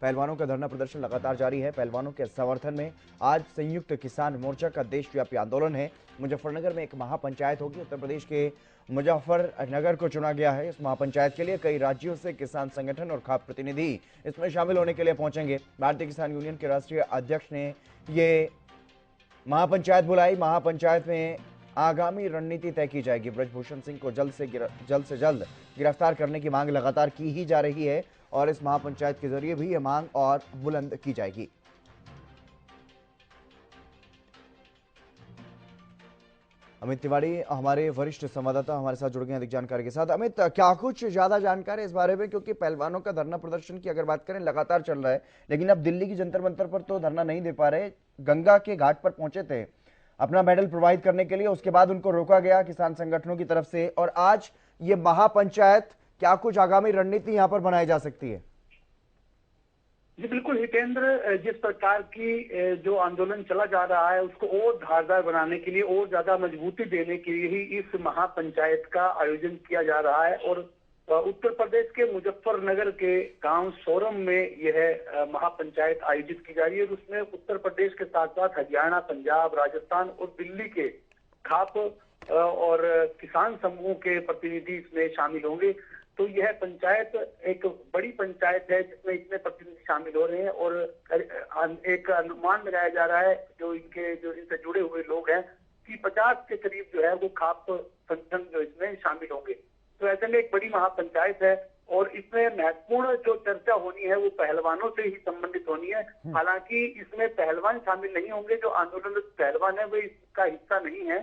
पहलवानों का धरना प्रदर्शन लगातार जारी है। पहलवानों के समर्थन में आज संयुक्त किसान मोर्चा का देशव्यापी आंदोलन है। मुजफ्फरनगर में एक महापंचायत होगी। उत्तर प्रदेश के मुजफ्फरनगर को चुना गया है। इस महापंचायत के लिए कई राज्यों से किसान संगठन और खाप प्रतिनिधि इसमें शामिल होने के लिए पहुंचेंगे। भारतीय किसान यूनियन के राष्ट्रीय अध्यक्ष ने ये महापंचायत बुलाई। महापंचायत में आगामी रणनीति तय की जाएगी। ब्रजभूषण सिंह को जल्द से जल्द गिरफ्तार करने की मांग लगातार की ही जा रही है और इस महापंचायत के जरिए भी यह मांग और बुलंद की जाएगी। अमित तिवारी हमारे वरिष्ठ संवाददाता हमारे साथ जुड़ गए अधिक जानकारी के साथ। अमित, क्या कुछ ज्यादा जानकारी इस बारे में, क्योंकि पहलवानों का धरना प्रदर्शन की अगर बात करें लगातार चल रहा है, लेकिन अब दिल्ली की जंतर मंतर पर तो धरना नहीं दे पा रहे। गंगा के घाट पर पहुंचे थे अपना मेडल प्रोवाइड करने के लिए, उसके बाद उनको रोका गया किसान संगठनों की तरफ से, और आज ये महापंचायत, क्या कुछ आगामी रणनीति यहां पर बनाई जा सकती है? जी बिल्कुल हितेंद्र, जिस प्रकार की जो आंदोलन चला जा रहा है उसको और धारदार बनाने के लिए, और ज्यादा मजबूती देने के लिए ही इस महापंचायत का आयोजन किया जा रहा है। और उत्तर प्रदेश के मुजफ्फरनगर के गांव सोरम में यह महापंचायत आयोजित की जा रही है। उसमें उत्तर प्रदेश के साथ साथ हरियाणा, पंजाब, राजस्थान और दिल्ली के खाप और किसान समूह के प्रतिनिधि इसमें शामिल होंगे। तो यह पंचायत एक बड़ी पंचायत है जिसमें इतने प्रतिनिधि शामिल हो रहे हैं, और एक अनुमान लगाया जा रहा है जो इनसे जुड़े हुए लोग हैं कि 50 के करीब जो है वो खाप संगठन जो इसमें शामिल होंगे। तो ऐसे में एक बड़ी महापंचायत है और इसमें महत्वपूर्ण जो चर्चा होनी है वो पहलवानों से ही संबंधित होनी है। हालांकि इसमें पहलवान शामिल नहीं होंगे, जो आंदोलनरत पहलवान है वो इसका हिस्सा नहीं है।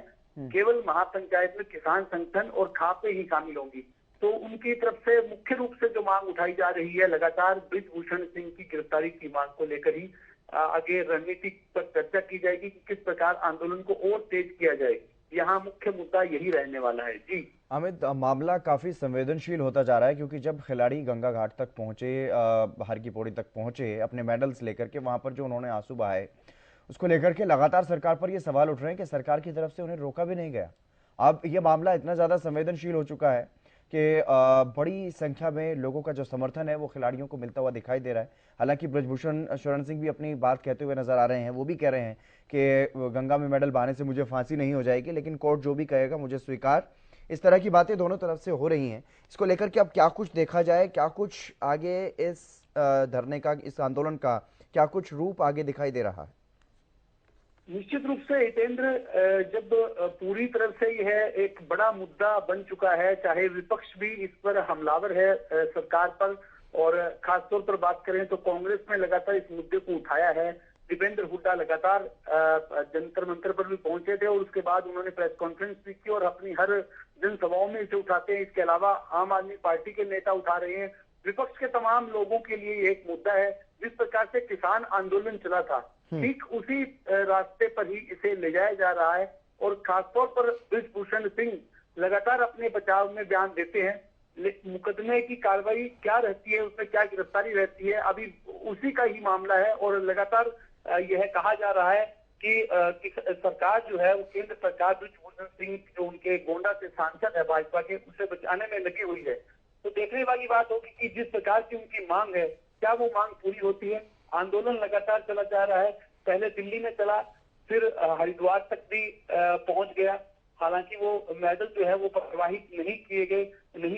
केवल महापंचायत में किसान संगठन और खापें ही शामिल होंगी। तो उनकी तरफ से मुख्य रूप से जो मांग उठाई जा रही है लगातार ब्रजभूषण सिंह की गिरफ्तारी की मांग को लेकर ही आगे रणनीति पर चर्चा की जाएगी कि किस प्रकार आंदोलन को और तेज किया जाए। यहाँ मुख्य मुद्दा यही रहने वाला है। जी अमित, मामला काफी संवेदनशील होता जा रहा है, क्योंकि जब खिलाड़ी गंगा घाट तक पहुंचे, हर की पौड़ी तक पहुंचे अपने मेडल्स लेकर के, वहां पर जो उन्होंने आंसू बहाए उसको लेकर के लगातार सरकार पर ये सवाल उठ रहे हैं कि सरकार की तरफ से उन्हें रोका भी नहीं गया। अब ये मामला इतना ज्यादा संवेदनशील हो चुका है कि बड़ी संख्या में लोगों का जो समर्थन है वो खिलाड़ियों को मिलता हुआ दिखाई दे रहा है। हालांकि ब्रजभूषण शरण सिंह भी अपनी बात कहते हुए नजर आ रहे हैं। वो भी कह रहे हैं कि गंगा में मेडल बहाने से मुझे फांसी नहीं हो जाएगी, लेकिन कोर्ट जो भी कहेगा मुझे स्वीकार। इस तरह की बातें दोनों तरफ से हो रही हैं। इसको लेकर के अब क्या कुछ देखा जाए, क्या कुछ आगे इस धरने का, इस आंदोलन का क्या कुछ रूप आगे दिखाई दे रहा है? निश्चित रूप से हितेंद्र, जब पूरी तरह से यह एक बड़ा मुद्दा बन चुका है, चाहे विपक्ष भी इस पर हमलावर है सरकार पर, और खासतौर पर बात करें तो कांग्रेस ने लगातार इस मुद्दे को उठाया है। दीपेंद्र हुड्डा लगातार जंतर मंतर पर भी पहुंचे थे और उसके बाद उन्होंने प्रेस कॉन्फ्रेंस भी की और अपनी हर जनसभाओं में इसे उठाते हैं। इसके अलावा आम आदमी पार्टी के नेता उठा रहे हैं। विपक्ष के तमाम लोगों के लिए एक मुद्दा है। जिस प्रकार से किसान आंदोलन चला था, ठीक उसी रास्ते पर ही इसे ले जाया जा रहा है। और खासतौर पर ब्रजभूषण सिंह लगातार अपने बचाव में बयान देते हैं। मुकदमे की कार्रवाई क्या रहती है, उसमें क्या गिरफ्तारी रहती है, अभी उसी का ही मामला है। और लगातार यह कहा जा रहा है कि सरकार जो है वो केंद्र सरकार ब्रजभूषण सिंह जो उनके गोंडा से सांसद है भाजपा के, उसे बचाने में लगी हुई है। तो देखने वाली बात होगी कि जिस प्रकार की उनकी मांग है क्या वो मांग पूरी होती है। आंदोलन लगातार चला जा रहा है, पहले दिल्ली में चला, फिर हरिद्वार तक भी पहुंच गया। हालांकि वो मेडल जो है वो प्रवाहित नहीं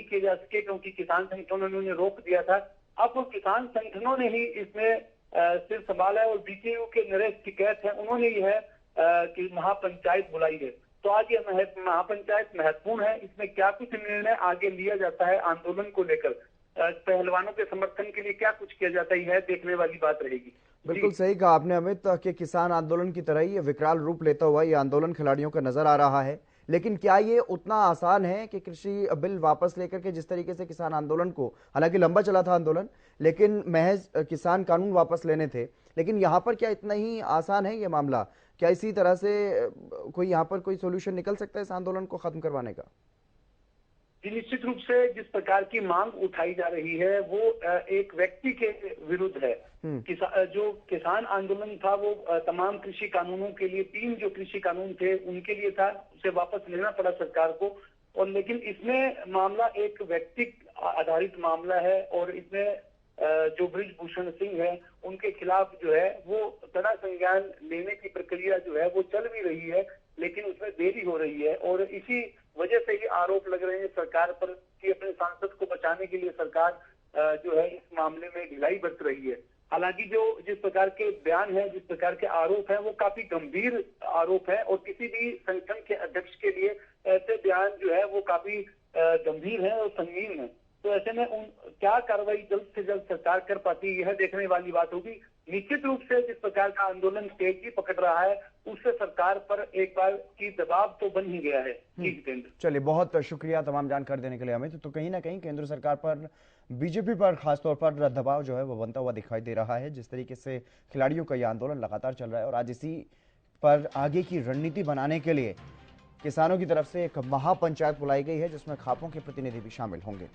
किए जा सके क्योंकि किसान संगठनों ने रोक दिया था। अब वो किसान संगठनों ने ही इसमें सिर संभाला है और बीकेयू के नरेश टिकैत है, उन्होंने यह कि महापंचायत बुलाई है। तो आज ये महापंचायत महत्वपूर्ण है। इसमें क्या कुछ निर्णय आगे लिया जाता है आंदोलन को लेकर, पहलवानों के समर्थन के लिए क्या कुछ किया जाता है, देखने वाली बात रहेगी। बिल्कुल सही कहा आपने अमित कि किसान आंदोलन की तरह ही ये विकराल रूप लेता हुआ ये आंदोलन खिलाड़ियों का नजर आ रहा है। लेकिन क्या ये उतना आसान है कि कृषि बिल वापस लेकर के, जिस तरीके से किसान आंदोलन को, हालांकि लंबा चला था आंदोलन, लेकिन महज किसान कानून वापस लेने थे, लेकिन यहाँ पर क्या इतना ही आसान है ये मामला? क्या इसी तरह से कोई यहाँ पर कोई सोल्यूशन निकल सकता है इस आंदोलन को खत्म करवाने का? जी निश्चित रूप से जिस प्रकार की मांग उठाई जा रही है वो एक व्यक्ति के विरुद्ध है। जो किसान आंदोलन था वो तमाम कृषि कानूनों के लिए, 3 जो कृषि कानून थे उनके लिए था, उसे वापस लेना पड़ा सरकार को। और लेकिन इसमें मामला एक व्यक्ति आधारित मामला है और इसमें जो बृजभूषण सिंह है उनके खिलाफ जो है वो कड़ा संज्ञान लेने की प्रक्रिया जो है वो चल भी रही है, लेकिन उसमें देरी हो रही है। और इसी वजह से ही आरोप लग रहे हैं सरकार पर कि अपने सांसद को बचाने के लिए सरकार जो है इस मामले में ढिलाई बरत रही है। हालांकि जो जिस प्रकार के बयान है, जिस प्रकार के आरोप है, वो काफी गंभीर आरोप है और किसी भी संगठन के अध्यक्ष के लिए ऐसे बयान जो है वो काफी गंभीर है और संगीन है। तो ऐसे में क्या कार्रवाई जल्द से जल्द सरकार कर पाती है, यह देखने वाली बात होगी। निश्चित रूप से जिस प्रकार का आंदोलन तेजी पकड़ रहा है, उससे सरकार पर एक बार की दबाव तो बन ही गया है। जी जितेंद्र। चलिए, बहुत शुक्रिया तमाम जानकारी देने के लिए अमित। तो कहीं ना कहीं केंद्र सरकार पर, बीजेपी पर खासतौर पर दबाव जो है वो बनता हुआ दिखाई दे रहा है। जिस तरीके से खिलाड़ियों का यह आंदोलन लगातार चल रहा है और आज इसी पर आगे की रणनीति बनाने के लिए किसानों की तरफ से एक महापंचायत बुलाई गई है, जिसमें खापों के प्रतिनिधि भी शामिल होंगे।